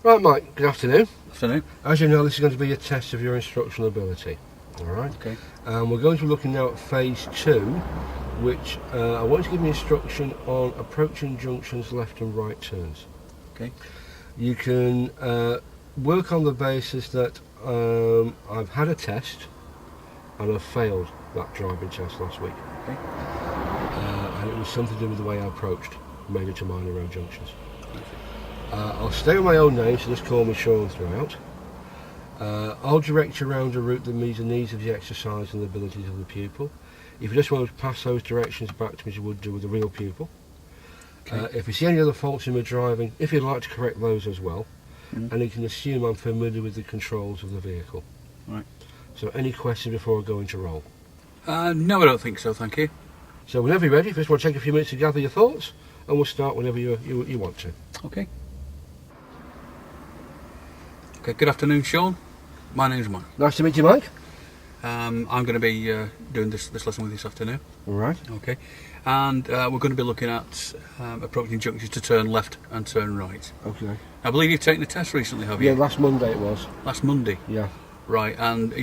Right, Mike, good afternoon. Afternoon. As you know, this is going to be a test of your instructional ability. Alright? Okay. We're going to be looking now at phase 2, which I want you to give me instruction on approaching junctions, left and right turns. Okay. You can work on the basis that I've had a test and I've failed that driving test last week. Okay. And it was something to do with the way I approached major to minor road junctions. I'll stay with my own name, so just call me Sean throughout. I'll direct you around a route that meets the needs of the exercise and the abilities of the pupil. If you just want to pass those directions back to me as you would do with a real pupil. Okay. If you see any other faults in my driving, if you'd like to correct those as well, and you can assume I'm familiar with the controls of the vehicle. Right. So any questions before I go into roll? No, I don't think so, thank you. So whenever you're ready, if you just want to take a few minutes to gather your thoughts, and we'll start whenever you want to. Okay. Okay, good afternoon, Sean. My name's Mike. Nice to meet you, Mike. I'm going to be doing this lesson with you this afternoon. All right. Okay. And we're going to be looking at approaching junctions to turn left and turn right. Okay. I believe you've taken the test recently, have you? Yeah, last Monday it was. Last Monday? Yeah. Right, and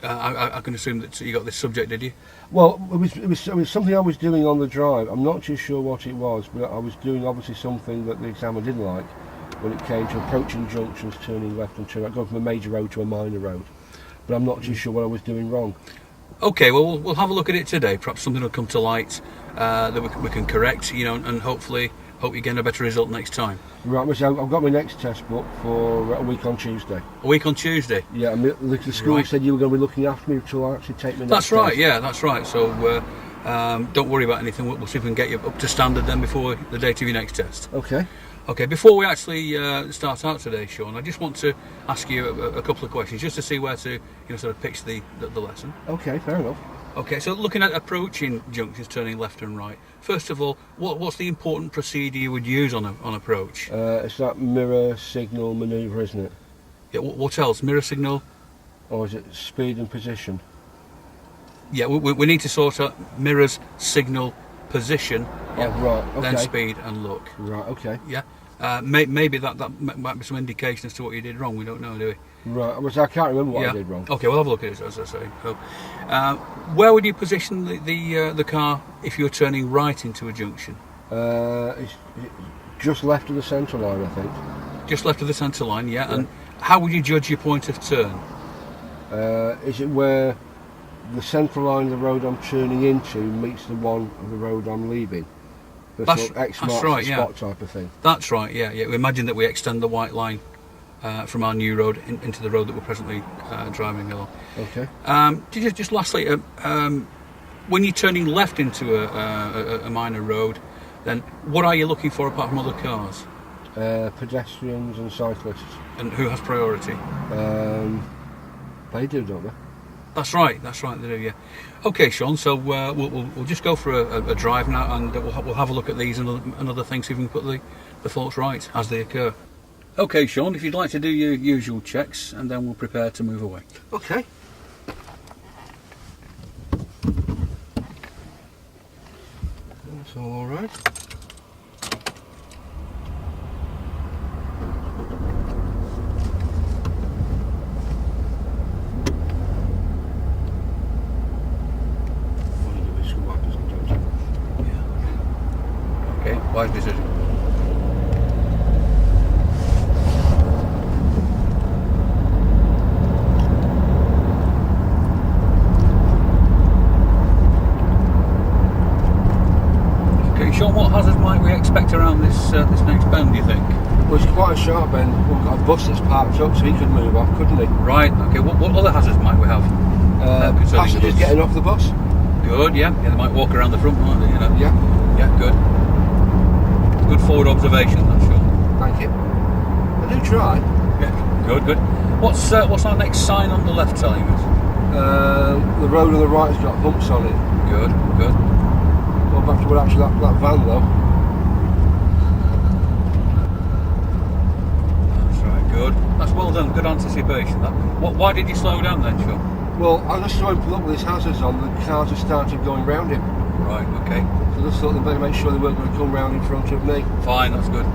I can assume that you got this subject, did you? Well, it was something I was doing on the drive. I'm not too sure what it was, but I was doing obviously something that the examiner didn't like when it came to approaching junctions, turning left and turning right, going from a major road to a minor road. But I'm not too sure what I was doing wrong. Okay, well, we'll have a look at it today. Perhaps something will come to light that we can correct, and hopefully hope you get a better result next time. Right, so I've got my next test book for a week on Tuesday. A week on Tuesday? Yeah, and the school Right. said you were going to be looking after me until I actually take my next That's right, test. yeah, that's right. So don't worry about anything. We'll see if we can get you up to standard then before the date of your next test. Okay. Okay, before we actually start out today, Sean, I just want to ask you a couple of questions just to see where to sort of pitch the lesson. Okay, fair enough. Okay, so looking at approaching junctions, turning left and right. First of all, what's the important procedure you would use on approach? It's that mirror signal manoeuvre, isn't it? Yeah. What else? Mirror signal? Or is it speed and position? Yeah, we need to sort out mirrors, signal, position. Yeah. Oh, right, okay. Then speed and look. Right, okay. Yeah. Maybe that might be some indication as to what you did wrong. We don't know, do we? Right, I can't remember what I did wrong. Okay, we'll have a look at it, as I say. So, where would you position the car if you were turning right into a junction? It's just left of the centre line, I think. Just left of the centre line, yeah. And how would you judge your point of turn? Is it where the central line of the road I'm turning into meets the one of the road I'm leaving? That's right, yeah. Spot type of thing. That's right, yeah. We imagine that we extend the white line from our new road into the road that we're presently driving along. Okay. Just lastly, when you're turning left into a minor road, then what are you looking for apart from other cars? Pedestrians and cyclists. And who has priority? They do, don't they? That's right, they do, yeah. Okay, Sean, so we'll just go for a drive now, and we'll have a look at these and other things, see if we can put the faults right as they occur. Okay, Sean, if you'd like to do your usual checks, and then we'll prepare to move away. Okay. That's all right. Okay, wise decision. Okay, Sean, what hazards might we expect around this next bend, do you think? Well, it's quite a sharp bend. We've got a bus that's parked up, so he could move off, couldn't he? Right, okay, what other hazards might we have? Passengers getting off the bus. Good, yeah, they might walk around the front, might they, Yeah. Yeah, good. Good forward observation, that's sure. Thank you. I do try. Yeah, good. What's our next sign on the left telling us? The road on the right's got bumps on it. Good. Well, back to actually that van though. That's right, good. That's well done, good anticipation. Why did you slow down then, Sean? Well, I just saw him pull up with his hazards on. The cars just started going round him. Right, okay. So I just thought they better make sure they weren't going to come round in front of me. Fine, that's good.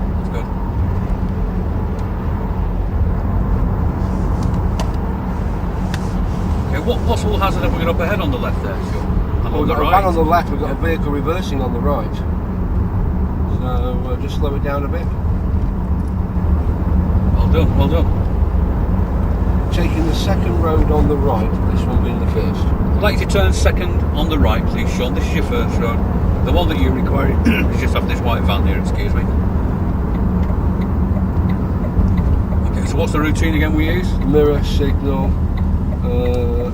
what possible hazard have we got up ahead on the left there, Sean? And Well, on we've the got a right? van on the left, we've got a vehicle reversing on the right. So just slow it down a bit. Well done, well done. Taking the second road on the right, this one being the first. I'd like you to turn second on the right, please, Sean. This is your first road. The one that you require is just off this white van here, excuse me. Okay, so what's the routine again we use? Mirror, signal,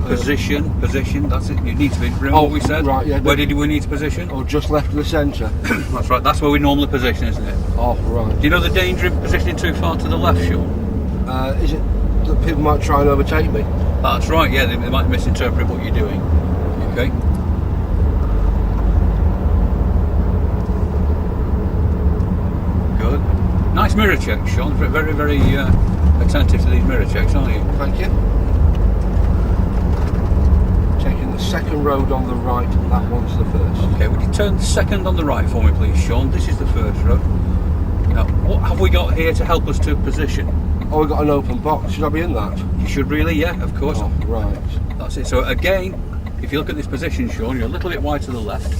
Position, that's it. You need to be. Remember what we said? Right, yeah. Where did we need to position? or just left of the centre. That's right. That's where we normally position, isn't it? Oh, right. Do you know the danger in positioning too far to the left, Sean? Is it that people might try and overtake me? That's right. Yeah, they might misinterpret what you're doing. Okay. Good. Nice mirror check, Sean. Very, very attentive to these mirror checks, aren't you? Thank you. Taking the second road on the right, that one's the first. Okay, would you turn second on the right for me, please, Sean? This is the first road. Now, what have we got here to help us to position? Oh, we've got an open box. Should I be in that? You should really, yeah, of course. Oh, right. That's it. So again, if you look at this position, Sean, you're a little bit wide to the left.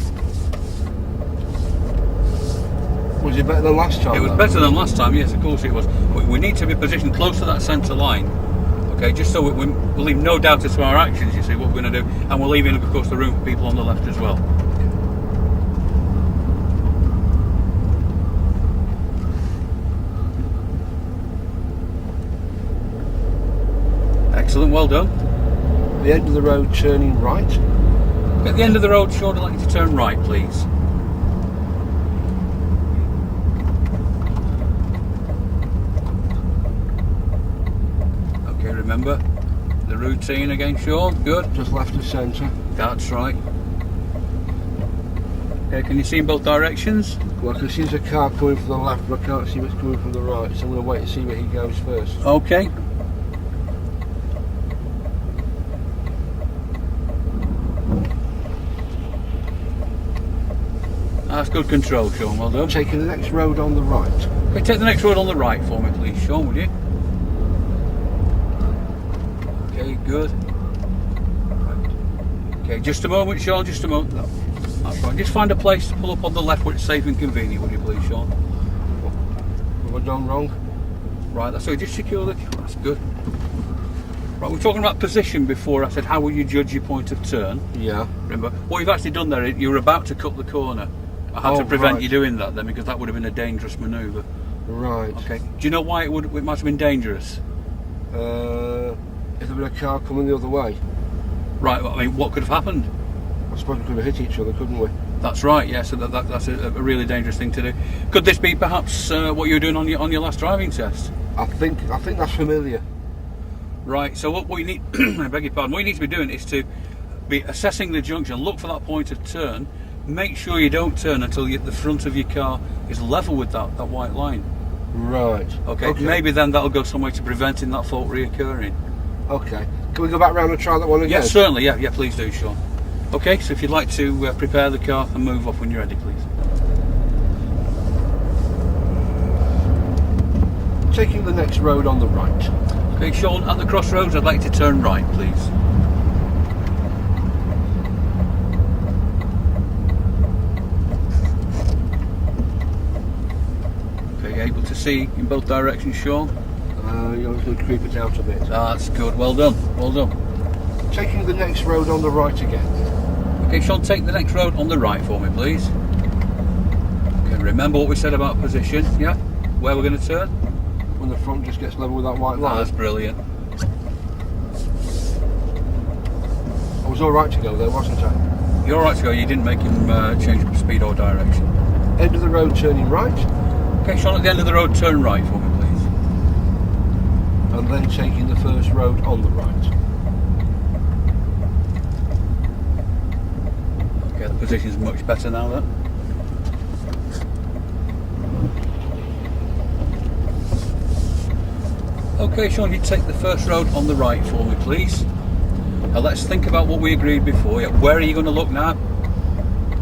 Was it better than last time? It was though? better than last time, yes, of course it was. We need to be positioned close to that centre line, okay, just so we'll leave no doubt as to our actions, you see, what we're going to do, and we're leaving, of course, the room for people on the left as well. Excellent, well done. The end of the road turning right. At the end of the road, Sean, I'd like you to turn right, please. Okay, remember the routine again, Sean. Good. Just left of centre. That's right. Okay, can you see in both directions? Well, I can see there's a car coming from the left, but I can't see what's coming from the right, so I'm going to wait and see where he goes first. Okay. That's good control, Sean, well done. Taking the next road on the right. Okay, take the next road on the right for me, please, Sean, would you? Okay, good. Right. Okay, just a moment, Sean, just a moment. No, that's right. Just find a place to pull up on the left where it's safe and convenient, would you please, Sean? Have I done wrong? Right, that's so just secure the... That's good. Right, we were talking about position before. I said, how will you judge your point of turn? Yeah. Remember, what you've actually done there, you were about to cut the corner. I had to prevent you doing that then, because that would have been a dangerous manoeuvre. Right. Okay. Do you know why it might have been dangerous? If there were a car coming the other way, Right, well, I mean, what could have happened? I suppose we could have hit each other, couldn't we? That's right, yeah, so that's a really dangerous thing to do. Could this be perhaps what you were doing on your last driving test? I think that's familiar. Right, so what we need, I beg your pardon, what you need to be doing is to be assessing the junction, look for that point of turn, make sure you don't turn until the front of your car is level with that white line. Right. Okay, maybe then that'll go some way to preventing that fault reoccurring. Okay. Can we go back round and try that one again? Yes, certainly, yeah, please do, Sean. Okay, so if you'd like to prepare the car and move off when you're ready, please. Taking the next road on the right. Okay, Sean, at the crossroads, I'd like to turn right, please. Okay, able to see in both directions, Sean? You're going to creep it out a bit. That's good, well done, well done. Taking the next road on the right again. Okay, Sean, take the next road on the right for me, please. Okay, remember what we said about position, yeah? Where we're going to turn? When the front just gets level with that white line. That's brilliant. I was alright to go there, wasn't I? You're all right to go, you didn't make him change speed or direction. End of the road turning right. Okay, Sean, at the end of the road, turn right for me, please. And then taking the first road on the right. Okay, the position's much better now then. Okay, Sean, you take the first road on the right for me, please. Now let's think about what we agreed before. Yeah, where are you going to look now?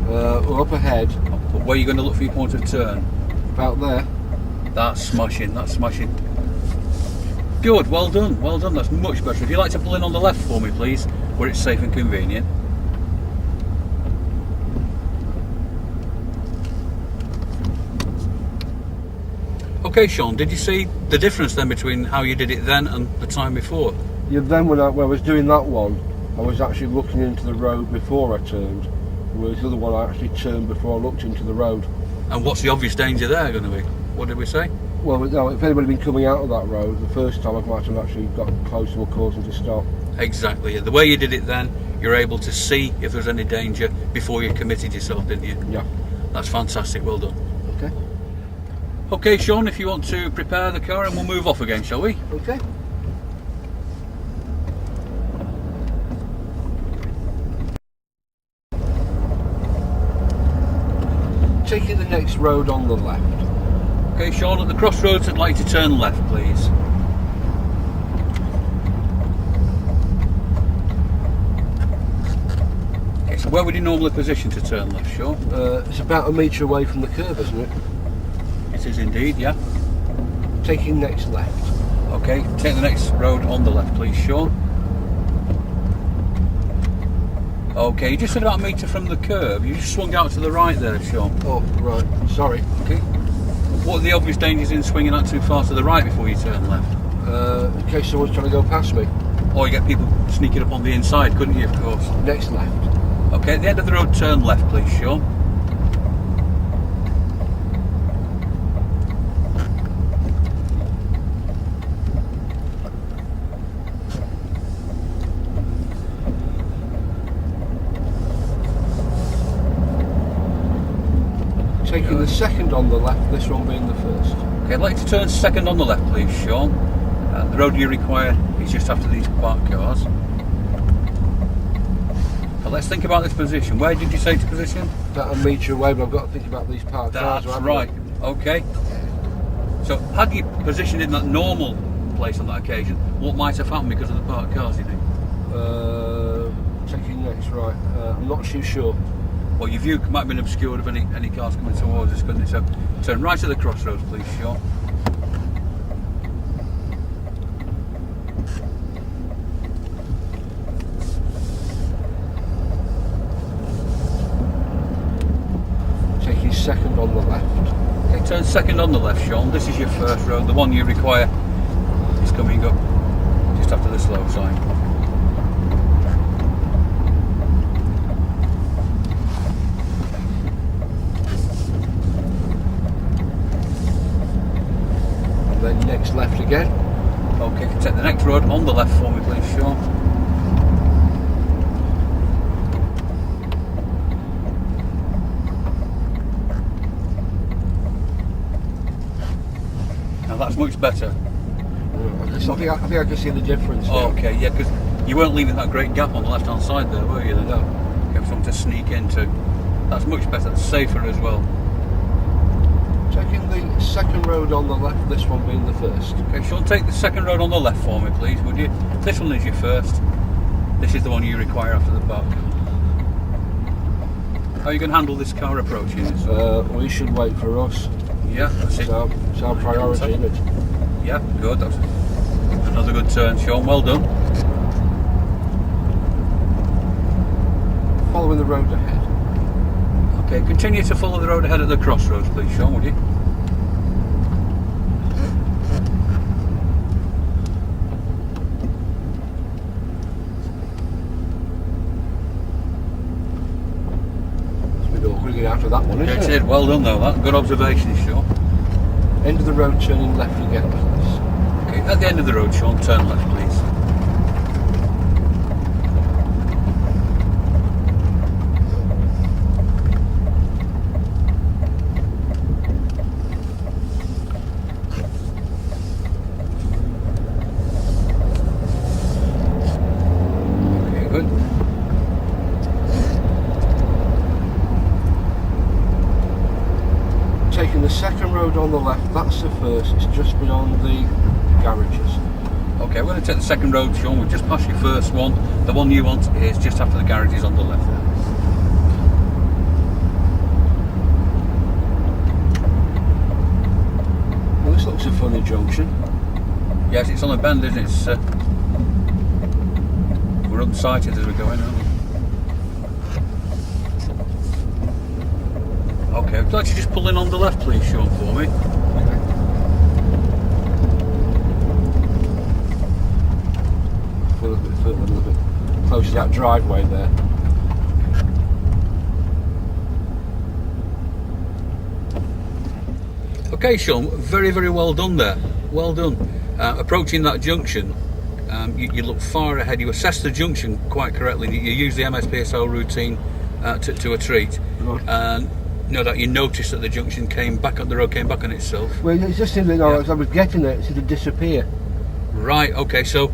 Up ahead. Where are you going to look for your point of turn? About there. That's smashing, that's smashing. Good, well done, that's much better. If you'd like to pull in on the left for me, please, where it's safe and convenient. Okay, Sean, did you see the difference then between how you did it then and the time before? Yeah, then when I was doing that one, I was actually looking into the road before I turned, whereas the other one I actually turned before I looked into the road. And what's the obvious danger there going to be? What did we say? Well, no, if anybody had been coming out of that road, the first time I might have actually got close to a cause them to stop. Exactly. The way you did it then, you're able to see if there's any danger before you committed yourself, didn't you? Yeah. That's fantastic, well done. Okay. Okay, Sean, if you want to prepare the car and we'll move off again, shall we? Okay. Taking the next road on the left. Okay, Sean, at the crossroads I'd like to turn left, please. Okay, so where would you normally position to turn left, Sean? It's about a metre away from the curve, isn't it? It is indeed, yeah. Taking next left. Okay, take the next road on the left, please, Sean. Okay, you just said about a metre from the curb. You just swung out to the right there, Sean. Oh, right. Sorry. Okay. What are the obvious dangers in swinging out too far to the right before you turn left? In case someone's trying to go past me. Or you get people sneaking up on the inside, couldn't you, of course? Next left. Okay, at the end of the road, turn left, please, Sean. Taking the second on the left, this one being the first. Okay, I'd like to turn second on the left, please, Sean. The road you require is just after these parked cars. Now let's think about this position. Where did you say to position? About a metre away, but I've got to think about these parked cars. That's right. Okay. So, had you positioned in that normal place on that occasion, what might have happened because of the parked cars, do you think? Taking next right. I'm not too sure. Well, your view might have been obscured of any cars coming towards us, couldn't it? So, turn right at the crossroads, please, Sean. Taking second on the left. Okay, turn second on the left, Sean. This is your first road. The one you require is coming up just after the slow sign. And then next left again. Okay, take the next road on the left for me, please, Sean. Now that's much better. I think I can see the difference. Now. Okay, yeah, because you weren't leaving that great gap on the left-hand side there, were you? Then? No. Give something to sneak into. That's much better. That's safer as well. Taking the second road on the left, this one being the first. Okay, Sean, take the second road on the left for me, please, would you? This one is your first. This is the one you require after the park. How are you going to handle this car approaching us? We should wait for us. Yeah, that's it. It's our priority, isn't it? Yeah, good. That's another good turn, Sean. Well done. Following the road ahead. Okay, continue to follow the road ahead at the crossroads, please, Sean, would you? It's been awkward to get out of that one, Okay, isn't it? Sid, well done though. That good observation, Sean. End of the road, turning left again, please. Okay, at the end of the road, Sean, turn left, please. Okay, good. Taking the second road on the left, that's the first. It's just beyond the garages. Okay, we're going to take the second road, Sean. We've just passed your first one. The one you want is just after the garages on the left there. Well, this looks a funny junction. Yes, it's on a bend, isn't it? It's, we're unsighted as we're going, aren't we? Okay, would you like to just pull in on the left, please, Sean, for me? A little bit close to that driveway there. Okay, Sean, very, very well done there. Well done. Approaching that junction, you look far ahead. You assess the junction quite correctly. You use the MSPSO routine to a treat. Right. And no doubt you noticed that the junction came back on the road, came back on itself. Well, it just seemed that as I was getting there, it seemed to disappear. Right. Okay. So,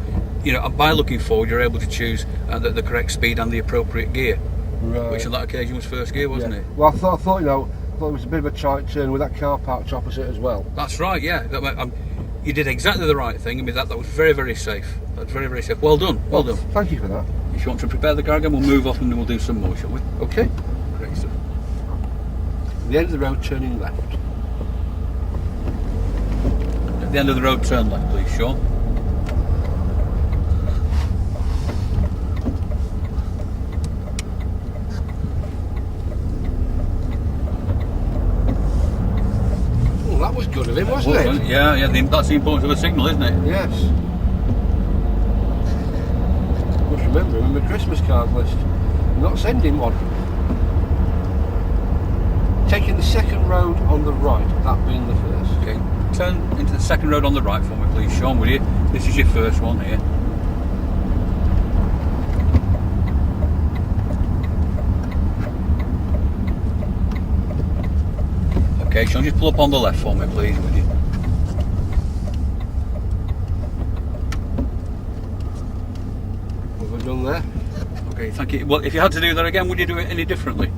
by looking forward, you're able to choose the correct speed and the appropriate gear, Right. which on that occasion was first gear, wasn't it? Well, I thought it was a bit of a tight turn with that car parked opposite as well. That's right. Yeah. You did exactly the right thing. I mean, that was very, very safe. That's very, very safe. Well done. Well done. Thank you for that. If you want to prepare the car again, we'll move off and then we'll do some more, shall we? Okay. Great stuff. The end of the road, turning left. At the end of the road, turn left, please, Sean. Oh, that was good of him, wasn't it? Yeah. That's the importance of a signal, isn't it? Yes. Must remember him in my Christmas card list. I'm not sending one. Taking the second road on the right, that being the first. Okay. Turn into the second road on the right for me, please, Sean, will you? This is your first one here. Okay, Sean, just pull up on the left for me, please, will you? What have I done there? Okay, thank you. Well, if you had to do that again, would you do it any differently?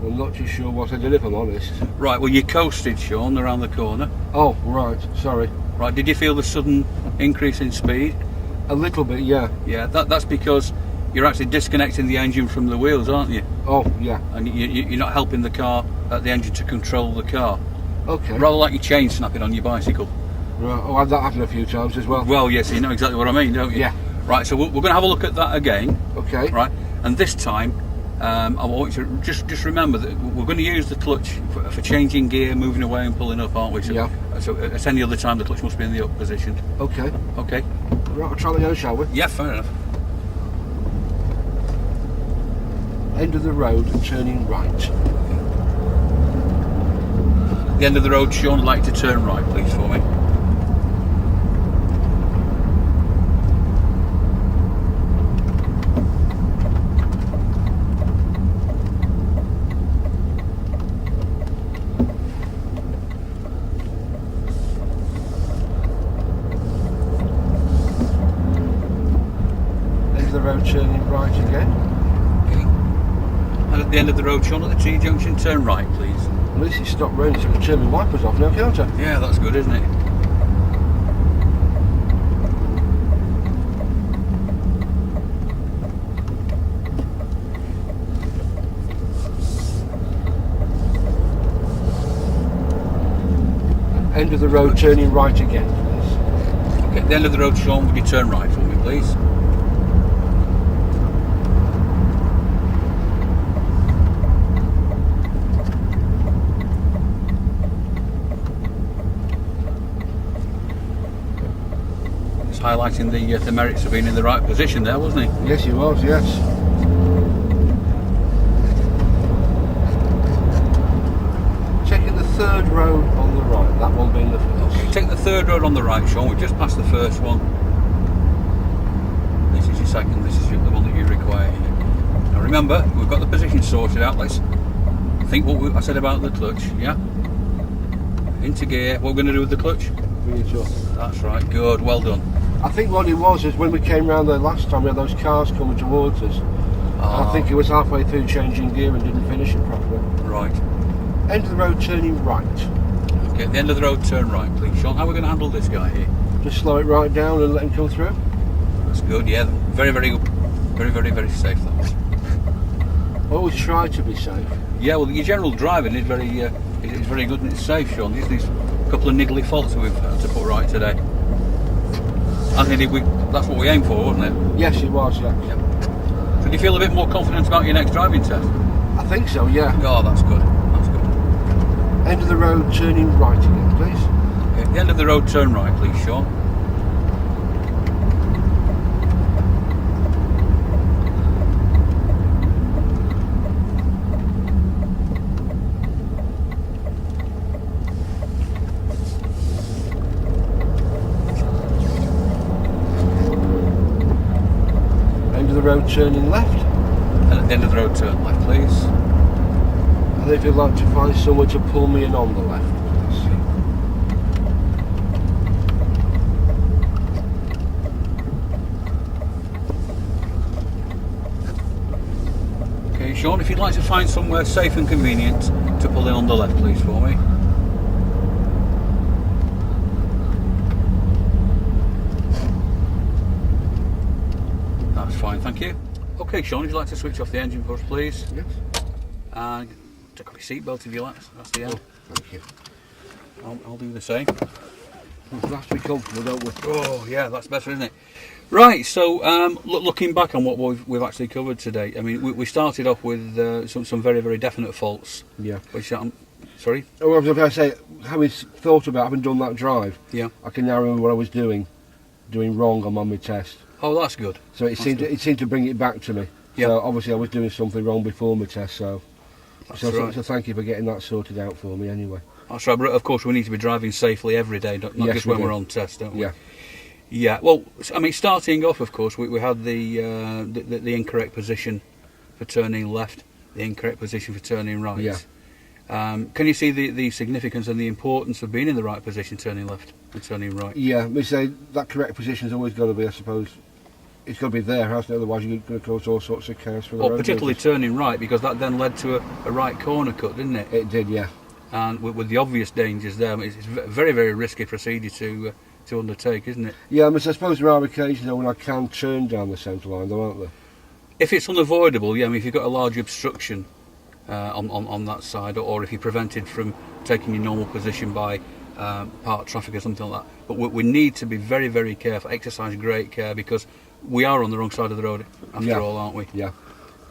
I'm not too sure what I did, if I'm honest. Right, well, you coasted, Sean, around the corner. Oh, right, sorry. Right, did you feel the sudden increase in speed? A little bit, yeah. Yeah, that's because you're actually disconnecting the engine from the wheels, aren't you? Oh, yeah. And you're not helping the engine to control the car. Okay. Rather like your chain snapping on your bicycle. Right. Oh, that happened a few times as well. Well, yes, you know exactly what I mean, don't you? Yeah. Right, so we're going to have a look at that again. Okay. Right, and this time, I want you to just remember that we're going to use the clutch for changing gear, moving away and pulling up, aren't we? So, Yeah. So at any other time, the clutch must be in the up position. Okay. Okay. Right, I'll try that again, shall we? Yeah, fair enough. End of the road, turning right. The end of the road, Sean, I'd like to turn right, please, for me. End of the road, turning right again. Okay. And at the end of the road, Sean, at the T-junction, turn right, please. At least it stopped raining, so I can turn my wipers off now, can't I? Yeah, that's good, isn't it? End of the road, turning right again, please. Okay, at the end of the road, Sean, would you turn right for me, please? It's highlighting the merits of being in the right position there, wasn't he? Yes, he was, yes. Taking the third road on the right, that one being the first. Okay, take the third road on the right, Sean. We've just passed the first one. This is your second, this is the one that you require here. Now remember, we've got the position sorted out. Let's think what I said about the clutch, yeah? Into gear, what we're going to do with the clutch? Bring it up. That's right, good, well done. I think what it was is when we came round there last time, we had those cars coming towards us. I think it was halfway through changing gear and didn't finish it properly. Right. End of the road, turning right. Okay, at the end of the road, turn right, please. Sean, how are we going to handle this guy here? Just slow it right down and let him come through. That's good, yeah. Very, very good. Very, very, very safe, that was. Always try to be safe. Yeah, well, your general driving is It's very good and it's safe, Sean. These couple of niggly faults that we've had to put right today. I think that's what we aimed for, wasn't it? Yes, it was, yeah. So do you feel a bit more confident about your next driving test? I think so, yeah. Oh, that's good. That's good. End of the road, turning right again, please. Okay, at the end of the road, turn right, please, Sean. End of the road, turning left. And at the end of the road, turn left, please. And if you'd like to find somewhere to pull me in on the left, please. Okay, Sean, if you'd like to find somewhere safe and convenient to pull in on the left, please, for me. That's fine, thank you. Okay, Sean, if you'd like to switch off the engine for us, please. Yes. And take off your seatbelt if you like. That's the end. Thank you. I'll do the same. We have to be comfortable, don't we? Oh, yeah, that's better, isn't it? Right, so looking back on what we've actually covered today, I mean, we started off with some very, very definite faults. Yeah. Which sorry? Oh, I was going to say, having thought about having done that drive, Yeah. I can now remember what I was doing wrong on my test. Oh, that's good. So it seemed to bring it back to me. Yeah. So obviously I was doing something wrong before my test, so Right. so thank you for getting that sorted out for me anyway. That's right, but of course we need to be driving safely every day, not Yes, just we when do. we're on test, don't we? Yeah. Yeah, well, I mean, starting off, of course, we had the incorrect position for turning left, the incorrect position for turning right. Yeah. Can you see the significance and the importance of being in the right position, turning left and turning right? Yeah, we say that correct position's always got to be, I suppose, it's got to be there, hasn't it? Otherwise you're going to cause all sorts of chaos for the Well, road particularly users. turning right, because that then led to a right corner cut, didn't it? It did, yeah. And with the obvious dangers there, I mean, it's very, very risky procedure to undertake, isn't it? Yeah, I suppose there are occasions though when I can turn down the centre line, though, aren't there? If it's unavoidable, yeah, I mean, if you've got a large obstruction on that side, or if you're prevented from taking your normal position by parked traffic or something like that. But we need to be very, very careful, exercise great care, because we are on the wrong side of the road after all, aren't we? Yeah.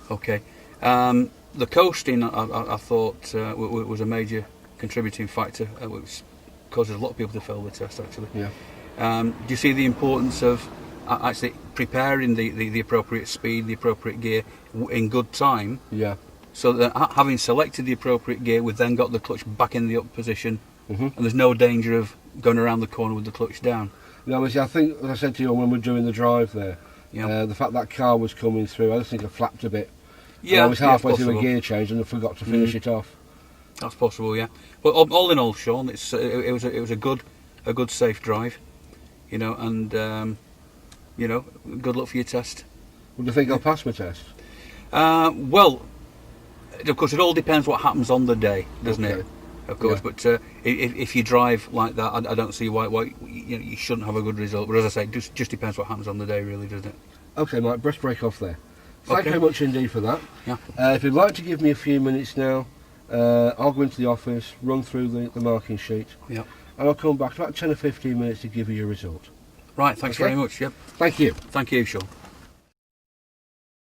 Okay. The coasting, I thought, was a major contributing factor, which causes a lot of people to fail the test, actually. Yeah. Do you see the importance of actually preparing the appropriate speed, the appropriate gear in good time? Yeah. So that having selected the appropriate gear, we've then got the clutch back in the up position, Mm-hmm. and there's no danger of going around the corner with the clutch down. No, I think, as I said to you when we were doing the drive there, Yeah. the fact that car was coming through, I just think I flapped a bit. Yeah, And I was halfway yeah, through a possible. gear change and I forgot to finish it off. That's possible, yeah. But all in all, Sean, it was a good safe drive, you know, and you know, good luck for your test. Would you think I'll pass my test? Well, of course, it all depends what happens on the day, doesn't Okay. it? Of course, Yeah. but if you drive like that, I don't see why you shouldn't have a good result. But as I say, it just depends what happens on the day, really, doesn't it? Okay, Mike, breast break off there. Thank Okay. you very much indeed for that. Yeah. If you'd like to give me a few minutes now, I'll go into the office, run through the marking sheet, Yeah. and I'll come back about 10 or 15 minutes to give you your result. Right. Thanks Okay. very much. Yep. Thank you. Thank you, Sean.